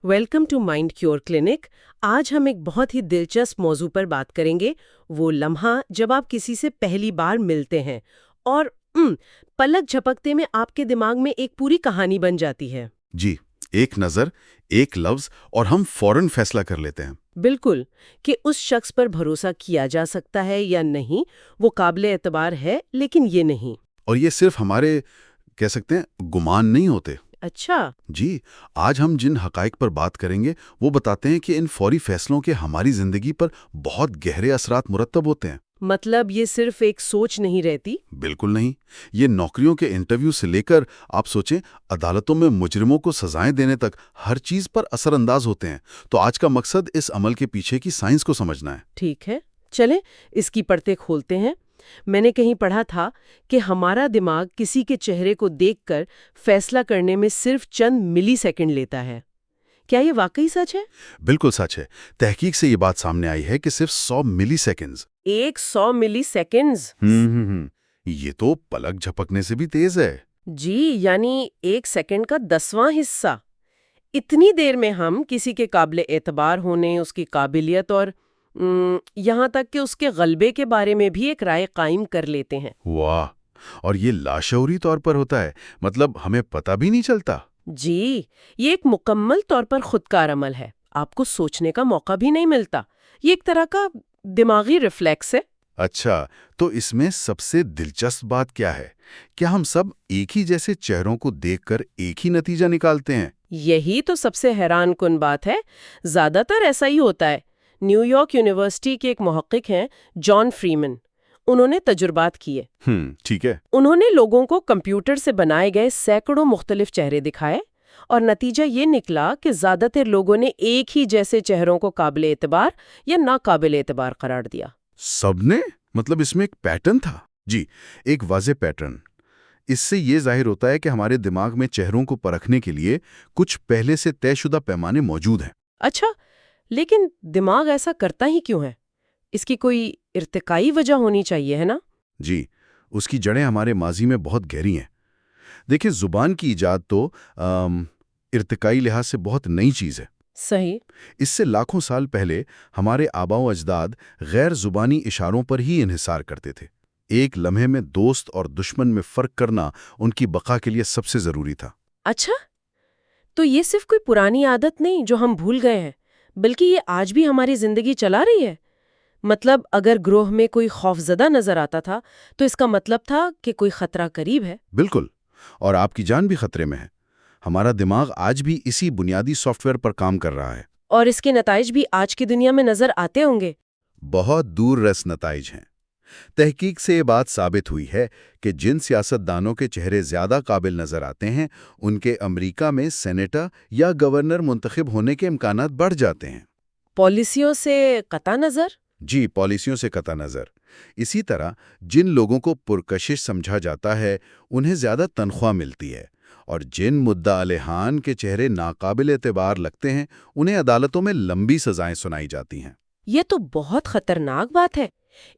Welcome to mind cure clinic. آج ہم ایک بہت ہی دلچسپ موضوع پر بات کریں گے، وہ لمحہ جب آپ کسی سے پہلی بار ملتے ہیں اور پلک جھپکتے میں آپ کے دماغ میں ایک پوری کہانی بن جاتی ہے۔ جی، ایک نظر، ایک لفظ اور ہم فوراً فیصلہ کر لیتے ہیں۔ بالکل، کہ اس شخص پر بھروسہ کیا جا سکتا ہے یا نہیں، وہ قابل اعتبار ہے لیکن یہ نہیں۔ اور یہ صرف ہمارے کہہ سکتے ہیں گمان نہیں ہوتے۔ اچھا۔ جی، آج ہم جن حقائق پر بات کریں گے وہ بتاتے ہیں کہ ان فوری فیصلوں کے ہماری زندگی پر بہت گہرے اثرات مرتب ہوتے ہیں۔ مطلب یہ صرف ایک سوچ نہیں رہتی؟ بالکل نہیں، یہ نوکریوں کے انٹرویو سے لے کر آپ سوچیں عدالتوں میں مجرموں کو سزائیں دینے تک ہر چیز پر اثر انداز ہوتے ہیں۔ تو آج کا مقصد اس عمل کے پیچھے کی سائنس کو سمجھنا ہے۔ ٹھیک ہے، چلیں اس کی پرتیں کھولتے ہیں۔ میں نے کہیں پڑھا تھا کہ ہمارا دماغ کسی کے چہرے کو دیکھ کر فیصلہ کرنے میں صرف چند ملی سیکنڈ لیتا ہے۔ کیا یہ واقعی سچ ہے؟ بالکل سچ ہے۔ تحقیق سے یہ بات سامنے آئی ہے کہ صرف 100 ملی سیکنڈز 100 ملی سیکنڈز؟ یہ تو پلک جھپکنے سے بھی تیز ہے۔ جی، یعنی 1 سیکنڈ کا 10واں حصہ۔ اتنی دیر میں ہم کسی کے قابل اعتبار ہونے، اس کی قابلیت اور یہاں تک کہ اس کے غلبے کے بارے میں بھی ایک رائے قائم کر لیتے ہیں۔ واہ! اور یہ لاشعوری طور پر ہوتا ہے، مطلب ہمیں پتہ بھی نہیں چلتا۔ جی، یہ ایک مکمل طور پر خودکار عمل ہے۔ آپ کو سوچنے کا موقع بھی نہیں ملتا۔ یہ ایک طرح کا دماغی ریفلیکس ہے۔ اچھا، تو اس میں سب سے دلچسپ بات کیا ہے؟ کیا ہم سب ایک ہی جیسے چہروں کو دیکھ کر ایک ہی نتیجہ نکالتے ہیں؟ یہی تو سب سے حیران کن بات ہے۔ زیادہ تر ایسا ہی ہوتا ہے۔ نیو یارک یونیورسٹی کے ایک محقق ہیں، جان فریمن۔ انہوں نے تجربات کیے۔ ٹھیک ہے۔ انہوں نے لوگوں کو کمپیوٹر سے بنائے گئے سینکڑوں مختلف چہرے دکھائے اور نتیجہ یہ نکلا کہ زیادہ تر لوگوں نے ایک ہی جیسے چہروں کو قابل اعتبار یا ناقابل اعتبار قرار دیا۔ سب نے؟ مطلب اس میں ایک پیٹرن تھا؟ جی، ایک واضح پیٹرن۔ اس سے یہ ظاہر ہوتا ہے کہ ہمارے دماغ میں چہروں کو پرکھنے کے لیے کچھ پہلے سے طے شدہ پیمانے موجود ہیں۔ اچھا، لیکن دماغ ایسا کرتا ہی کیوں ہے؟ اس کی کوئی ارتقائی وجہ ہونی چاہیے، ہے نا؟ جی، اس کی جڑیں ہمارے ماضی میں بہت گہری ہیں۔ دیکھیں، زبان کی ایجاد تو ارتقائی لحاظ سے بہت نئی چیز ہے۔ صحیح۔ اس سے لاکھوں سال پہلے ہمارے آباء و اجداد غیر زبانی اشاروں پر ہی انحصار کرتے تھے۔ ایک لمحے میں دوست اور دشمن میں فرق کرنا ان کی بقا کے لیے سب سے ضروری تھا۔ اچھا، تو یہ صرف کوئی پرانی عادت نہیں جو ہم بھول گئے ہیں، بلکہ یہ آج بھی ہماری زندگی چلا رہی ہے۔ مطلب اگر گروہ میں کوئی خوفزدہ نظر آتا تھا تو اس کا مطلب تھا کہ کوئی خطرہ قریب ہے۔ بالکل، اور آپ کی جان بھی خطرے میں ہے۔ ہمارا دماغ آج بھی اسی بنیادی سافٹ ویئر پر کام کر رہا ہے۔ اور اس کے نتائج بھی آج کی دنیا میں نظر آتے ہوں گے۔ بہت دور رس نتائج ہیں۔ تحقیق سے یہ بات ثابت ہوئی ہے کہ جن سیاستدانوں کے چہرے زیادہ قابل نظر آتے ہیں ان کے امریکہ میں سینیٹر یا گورنر منتخب ہونے کے امکانات بڑھ جاتے ہیں۔ پالیسیوں سے قطع نظر؟ جی، پالیسیوں سے قطع نظر۔ اسی طرح جن لوگوں کو پرکشش سمجھا جاتا ہے انہیں زیادہ تنخواہ ملتی ہے، اور جن مدعا علیحان کے چہرے ناقابل اعتبار لگتے ہیں انہیں عدالتوں میں لمبی سزائیں سنائی جاتی ہیں۔ یہ تو بہت خطرناک بات ہے۔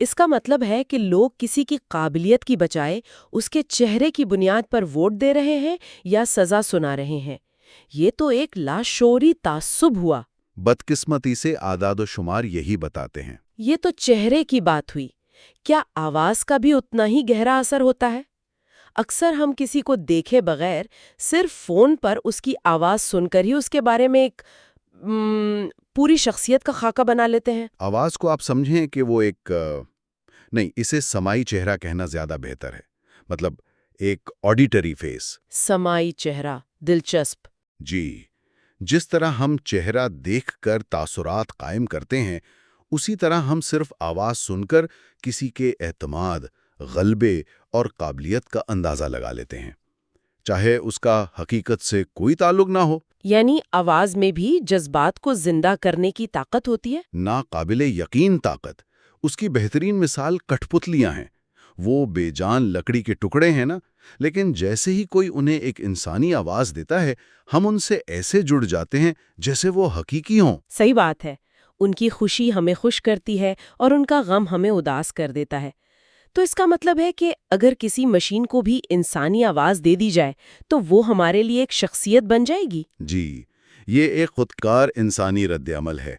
اس کا مطلب ہے کہ لوگ کسی کی قابلیت کی بجائے اس کے چہرے کی بنیاد پر ووٹ دے رہے ہیں یا سزا سنا رہے ہیں۔ یہ تو ایک لاشعوری تعصب ہوا۔ بدقسمتی سے اعداد و شمار یہی بتاتے ہیں۔ یہ تو چہرے کی بات ہوئی۔ کیا آواز کا بھی اتنا ہی گہرا اثر ہوتا ہے؟ اکثر ہم کسی کو دیکھے بغیر صرف فون پر اس کی آواز سن کر ہی اس کے بارے میں ایک پوری شخصیت کا خاکہ بنا لیتے ہیں۔ آواز کو آپ سمجھیں کہ وہ ایک نہیں، اسے سماعی چہرہ کہنا زیادہ بہتر ہے۔ مطلب ایک آڈیٹری فیس۔ سماعی چہرہ، دلچسپ۔ جی، جس طرح ہم چہرہ دیکھ کر تاثرات قائم کرتے ہیں اسی طرح ہم صرف آواز سن کر کسی کے اعتماد، غلبے اور قابلیت کا اندازہ لگا لیتے ہیں، چاہے اس کا حقیقت سے کوئی تعلق نہ ہو۔ یعنی آواز میں بھی جذبات کو زندہ کرنے کی طاقت ہوتی ہے؟ ناقابل یقین طاقت۔ اس کی بہترین مثال کٹھ پتلیاں ہیں۔ وہ بے جان لکڑی کے ٹکڑے ہیں نا، لیکن جیسے ہی کوئی انہیں ایک انسانی آواز دیتا ہے ہم ان سے ایسے جڑ جاتے ہیں جیسے وہ حقیقی ہوں۔ صحیح بات ہے۔ ان کی خوشی ہمیں خوش کرتی ہے اور ان کا غم ہمیں اداس کر دیتا ہے۔ تو اس کا مطلب ہے کہ اگر کسی مشین کو بھی انسانی آواز دے دی جائے تو وہ ہمارے لیے ایک شخصیت بن جائے گی۔ جی، یہ ایک خودکار انسانی رد عمل ہے۔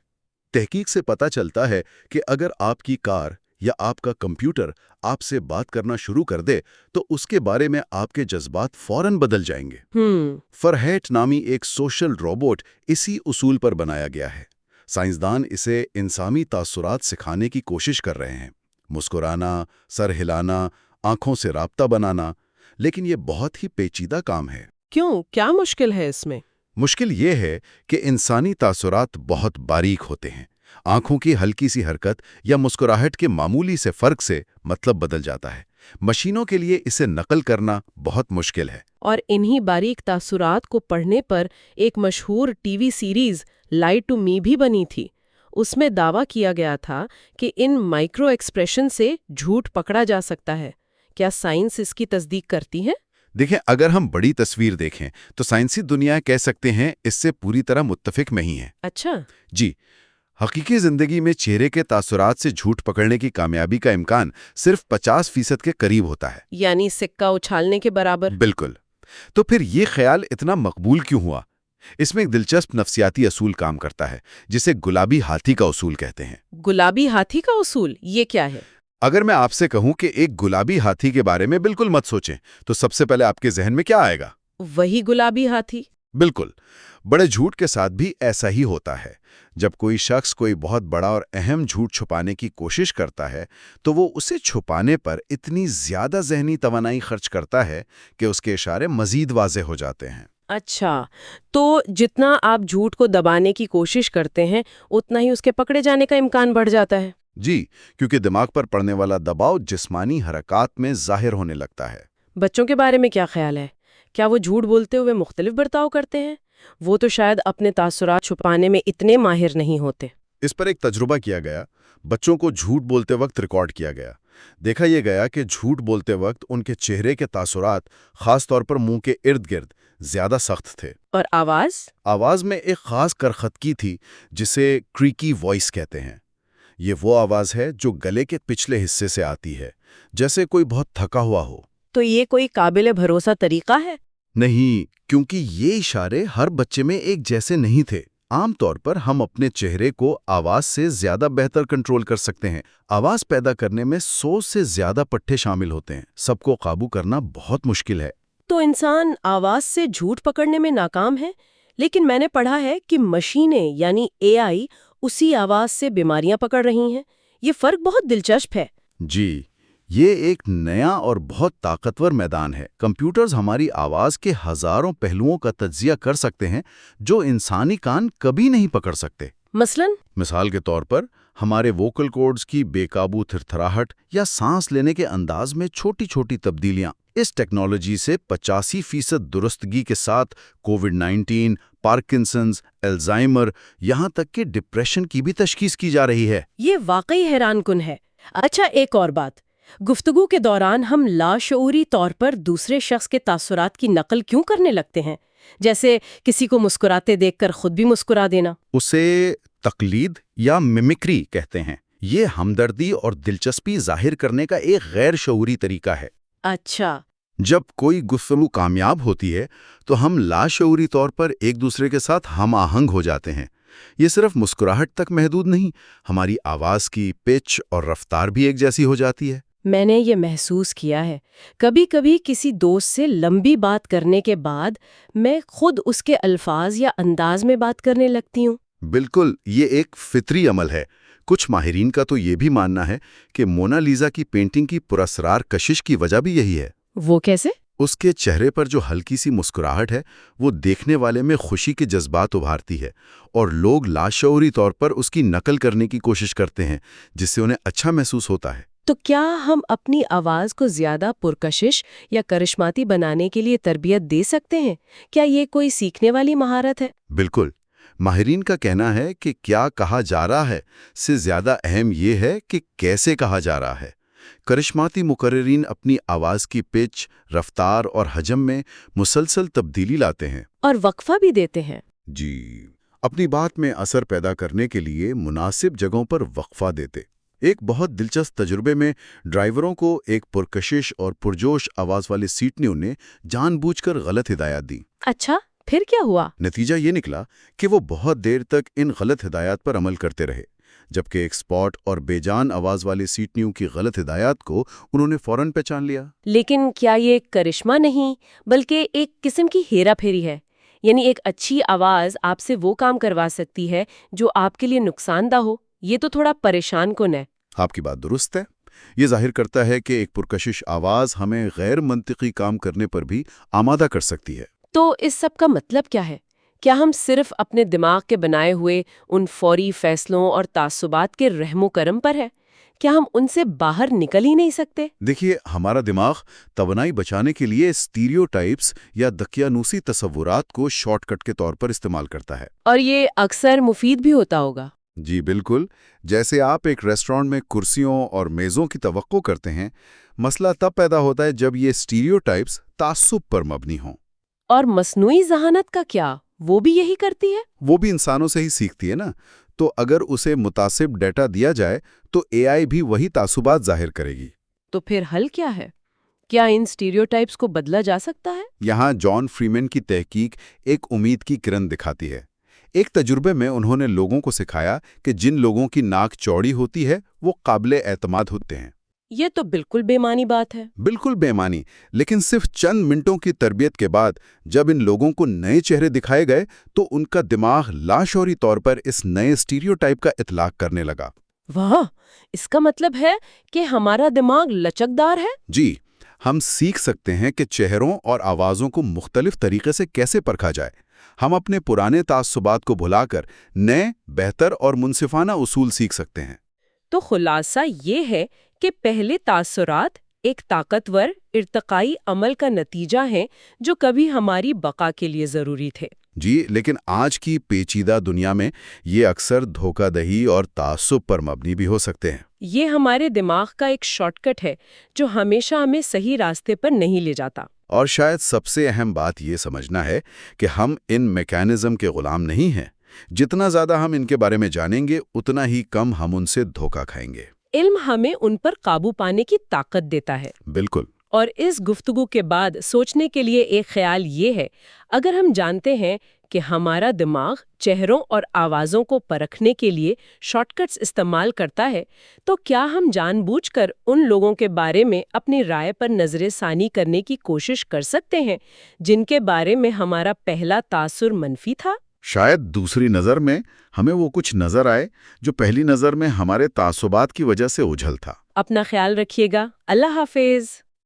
تحقیق سے پتہ چلتا ہے کہ اگر آپ کی کار یا آپ کا کمپیوٹر آپ سے بات کرنا شروع کر دے تو اس کے بارے میں آپ کے جذبات فوراً بدل جائیں گے۔ فرہیٹ نامی ایک سوشل روبوٹ اسی اصول پر بنایا گیا ہے۔ سائنسدان اسے انسانی تاثرات سکھانے کی کوشش کر رہے ہیں، مسکرانا، سر ہلانا، آنکھوں سے رابطہ بنانا، لیکن یہ بہت ہی پیچیدہ کام ہے۔ کیوں؟ کیا مشکل ہے اس میں؟ مشکل یہ ہے کہ انسانی تاثرات بہت باریک ہوتے ہیں۔ آنکھوں کی ہلکی سی حرکت یا مسکراہٹ کے معمولی سے فرق سے مطلب بدل جاتا ہے۔ مشینوں کے لیے اسے نقل کرنا بہت مشکل ہے۔ اور انہی باریک تاثرات کو پڑھنے پر ایک مشہور T V series lie to me بھی بنی تھی۔ اس میں دعویٰ کیا گیا تھا کہ ان مائکرو ایکسپریشن سے جھوٹ پکڑا جا سکتا ہے۔ کیا سائنس اس کی تصدیق کرتی ہے؟ دیکھیں، اگر ہم بڑی تصویر دیکھیں تو سائنسی دنیا کہہ سکتے ہیں اس سے پوری طرح متفق نہیں ہے۔ اچھا۔ جی، حقیقی زندگی میں چہرے کے تاثرات سے جھوٹ پکڑنے کی کامیابی کا امکان صرف 50% کے قریب ہوتا ہے۔ یعنی سکہ اچھالنے کے برابر؟ بالکل۔ تو پھر یہ خیال اتنا مقبول کیوں ہوا؟ اس میں ایک دلچسپ نفسیاتی اصول کام کرتا ہے جسے گلابی ہاتھی کا اصول کہتے ہیں۔ گلابی ہاتھی کا اصول یہ کیا ہے؟ اگر میں آپ سے کہوں کہ ایک گلابی ہاتھی کے بارے میں بالکل مت سوچیں تو سب سے پہلے آپ کے ذہن میں کیا آئے گا؟ وہی گلابی ہاتھی؟ بالکل۔ بڑے جھوٹ کے ساتھ بھی ایسا ہی ہوتا ہے۔ جب کوئی شخص کوئی بہت بڑا اور اہم جھوٹ چھپانے کی کوشش کرتا ہے تو وہ اسے چھپانے پر اتنی زیادہ ذہنی توانائی خرچ کرتا ہے کہ اس کے اشارے مزید واضح ہو جاتے ہیں۔ اچھا، تو جتنا آپ جھوٹ کو دبانے کی کوشش کرتے ہیں اتنا ہی اس کے پکڑے جانے کا امکان بڑھ جاتا ہے۔ جی، کیونکہ دماغ پر پڑنے والا دباؤ جسمانی حرکات میں ظاہر ہونے لگتا ہے۔ بچوں کے بارے میں کیا خیال ہے؟ کیا وہ جھوٹ بولتے ہوئے مختلف برتاؤ کرتے ہیں؟ وہ تو شاید اپنے تاثرات چھپانے میں اتنے ماہر نہیں ہوتے۔ اس پر ایک تجربہ کیا گیا۔ بچوں کو جھوٹ بولتے وقت ریکارڈ کیا گیا۔ دیکھا یہ گیا کہ جھوٹ بولتے وقت ان کے چہرے کے تاثرات، خاص طور پر منہ کے ارد گرد، زیادہ سخت تھے۔ اور آواز میں ایک خاص کرختگی تھی جسے کریکی وائس کہتے ہیں۔ یہ وہ آواز ہے جو گلے کے پچھلے حصے سے آتی ہے، جیسے کوئی بہت تھکا ہوا ہو۔ تو یہ کوئی قابل بھروسہ طریقہ ہے؟ نہیں، کیونکہ یہ اشارے ہر بچے میں ایک جیسے نہیں تھے۔ عام طور پر ہم اپنے چہرے کو آواز سے زیادہ بہتر کنٹرول کر سکتے ہیں۔ آواز پیدا کرنے میں 100 سے زیادہ پٹھے شامل ہوتے ہیں۔ سب کو قابو کرنا بہت مشکل ہے۔ تو انسان آواز سے جھوٹ پکڑنے میں ناکام ہے، لیکن میں نے پڑھا ہے کہ مشینیں یعنی AI اسی آواز سے بیماریاں پکڑ رہی ہیں۔ یہ فرق بہت دلچسپ ہے۔ جی، یہ ایک نیا اور بہت طاقتور میدان ہے۔ کمپیوٹرز ہماری آواز کے ہزاروں پہلوؤں کا تجزیہ کر سکتے ہیں جو انسانی کان کبھی نہیں پکڑ سکتے۔ مثال کے طور پر ہمارے ووکل کورڈز کی بے قابو تھرتھراہٹ یا سانس لینے کے انداز میں چھوٹی چھوٹی تبدیلیاں۔ اس ٹیکنالوجی سے 85% درستگی کے ساتھ کووڈ-19، پارکنسنز، الزائمر، یہاں تک کہ ڈپریشن کی بھی تشخیص کی جا رہی ہے۔ یہ واقعی حیران کن ہے۔ اچھا، ایک اور بات، گفتگو کے دوران ہم لاشعوری طور پر دوسرے شخص کے تاثرات کی نقل کیوں کرنے لگتے ہیں؟ جیسے کسی کو مسکراتے دیکھ کر خود بھی مسکرا دینا۔ اسے تقلید یا ممکری کہتے ہیں۔ یہ ہمدردی اور دلچسپی ظاہر کرنے کا ایک غیر شعوری طریقہ ہے۔ اچھا۔ جب کوئی گفتگو کامیاب ہوتی ہے تو ہم لاشعوری طور پر ایک دوسرے کے ساتھ ہم آہنگ ہو جاتے ہیں۔ یہ صرف مسکراہٹ تک محدود نہیں، ہماری آواز کی پچ اور رفتار بھی ایک جیسی ہو جاتی ہے۔ میں نے یہ محسوس کیا ہے۔ کبھی کبھی کسی دوست سے لمبی بات کرنے کے بعد میں خود اس کے الفاظ یا انداز میں بات کرنے لگتی ہوں۔ بالکل، یہ ایک فطری عمل ہے۔ کچھ ماہرین کا تو یہ بھی ماننا ہے کہ مونا لیزا کی پینٹنگ کی پراسرار کشش کی وجہ بھی یہی ہے۔ وہ کیسے؟ اس کے چہرے پر جو ہلکی سی مسکراہٹ ہے وہ دیکھنے والے میں خوشی کے جذبات ابھارتی ہے، اور لوگ لاشعوری طور پر اس کی نقل کرنے کی کوشش کرتے ہیں جس سے انہیں اچھا محسوس ہوتا ہے۔ تو کیا ہم اپنی آواز کو زیادہ پرکشش یا کرشماتی بنانے کے لیے تربیت دے سکتے ہیں؟ کیا یہ کوئی سیکھنے والی مہارت ہے؟ بالکل۔ ماہرین کا کہنا ہے کہ کیا کہا جا رہا ہے سے زیادہ اہم یہ ہے کہ کیسے کہا جا رہا ہے۔ کرشماتی مقررین اپنی آواز کی پچ، رفتار اور حجم میں مسلسل تبدیلی لاتے ہیں اور وقفہ بھی دیتے ہیں۔ جی، اپنی بات میں اثر پیدا کرنے کے لیے مناسب جگہوں پر وقفہ دیتے۔ ایک بہت دلچسپ تجربے میں ڈرائیوروں کو ایک پرکشش اور پرجوش آواز والی سیٹ نے انہیں جان بوجھ کر غلط ہدایات دی۔ اچھا، پھر کیا ہوا؟ نتیجہ یہ نکلا کہ وہ بہت دیر تک ان غلط ہدایات پر عمل کرتے رہے، جبکہ ایک اسپاٹ اور بے جان آواز والے سیٹنیوں کی غلط ہدایات کو انہوں نے فوراً پہچان لیا۔ لیکن کیا یہ کرشمہ نہیں بلکہ ایک قسم کی ہیرا پھیری ہے؟ یعنی ایک اچھی آواز آپ سے وہ کام کروا سکتی ہے جو آپ کے لیے نقصان دہ ہو؟ یہ تو تھوڑا پریشان کن ہے۔ آپ کی بات درست ہے۔ یہ ظاہر کرتا ہے کہ ایک پرکشش آواز ہمیں غیر منطقی کام کرنے پر بھی آمادہ کر سکتی ہے۔ تو اس سب کا مطلب کیا ہے؟ کیا ہم صرف اپنے دماغ کے بنائے ہوئے ان فوری فیصلوں اور تعصبات کے رحم و کرم پر ہے؟ کیا ہم ان سے باہر نکل ہی نہیں سکتے؟ دیکھیے، ہمارا دماغ توانائی بچانے کے لیے اسٹیریوٹائپس یا دقیانوسی تصورات کو شارٹ کٹ کے طور پر استعمال کرتا ہے۔ اور یہ اکثر مفید بھی ہوتا ہوگا۔ جی بالکل، جیسے آپ ایک ریسٹورانٹ میں کرسیوں اور میزوں کی توقع کرتے ہیں، مسئلہ تب پیدا ہوتا ہے جب یہ اسٹیریوٹائپس تعصب پر مبنی ہوں۔ اور مصنوعی ذہانت کا کیا؟ وہ بھی یہی کرتی ہے؟ وہ بھی انسانوں سے ہی سیکھتی ہے نا، تو اگر اسے متعصب ڈیٹا دیا جائے تو اے آئی بھی وہی تعصبات ظاہر کرے گی۔ تو پھر حل کیا ہے؟ کیا ان اسٹیریوٹائپس کو بدلا جا سکتا ہے؟ یہاں جان فریمن کی تحقیق ایک امید کی کرن دکھاتی ہے۔ ایک تجربے میں انہوں نے لوگوں کو سکھایا کہ جن لوگوں کی ناک چوڑی ہوتی ہے وہ قابل اعتماد ہوتے ہیں۔ یہ تو بالکل بے معنی بات ہے۔ بالکل بے معنی، لیکن صرف چند منٹوں کی تربیت کے بعد جب ان لوگوں کو نئے چہرے دکھائے گئے تو ان کا دماغ لاشعوری طور پر اس نئے اسٹیریوٹائپ کا اطلاق کرنے لگا۔ واہ، اس کا مطلب ہے کہ ہمارا دماغ لچکدار ہے؟ جی، ہم سیکھ سکتے ہیں کہ چہروں اور آوازوں کو مختلف طریقے سے کیسے پرکھا جائے۔ ہم اپنے پرانے تعصبات کو بھلا کر نئے، بہتر اور منصفانہ اصول سیکھ سکتے ہیں۔ تو خلاصہ یہ ہے کہ پہلے تاثرات ایک طاقتور ارتقائی عمل کا نتیجہ ہیں جو کبھی ہماری بقا کے لیے ضروری تھے۔ جی، لیکن آج کی پیچیدہ دنیا میں یہ اکثر دھوکہ دہی اور تعصب پر مبنی بھی ہو سکتے ہیں۔ یہ ہمارے دماغ کا ایک شارٹ کٹ ہے جو ہمیشہ ہمیں صحیح راستے پر نہیں لے جاتا۔ اور شاید سب سے اہم بات یہ سمجھنا ہے کہ ہم ان میکانزم کے غلام نہیں ہیں۔ جتنا زیادہ ہم ان کے بارے میں جانیں گے اتنا ہی کم ہم ان سے دھوکہ کھائیں گے۔ علم ہمیں ان پر قابو پانے کی طاقت دیتا ہے۔ بالکل۔ اور اس گفتگو کے بعد سوچنے کے لیے ایک خیال یہ ہے، اگر ہم جانتے ہیں کہ ہمارا دماغ چہروں اور آوازوں کو پرکھنے کے لیے شارٹ کٹس استعمال کرتا ہے، تو کیا ہم جان بوجھ کر ان لوگوں کے بارے میں اپنی رائے پر نظر ثانی کرنے کی کوشش کر سکتے ہیں جن کے بارے میں ہمارا پہلا تاثر منفی تھا؟ شاید دوسری نظر میں ہمیں وہ کچھ نظر آئے جو پہلی نظر میں ہمارے تعصبات کی وجہ سے اوجھل تھا۔ اپنا خیال رکھیے گا۔ اللہ حافظ۔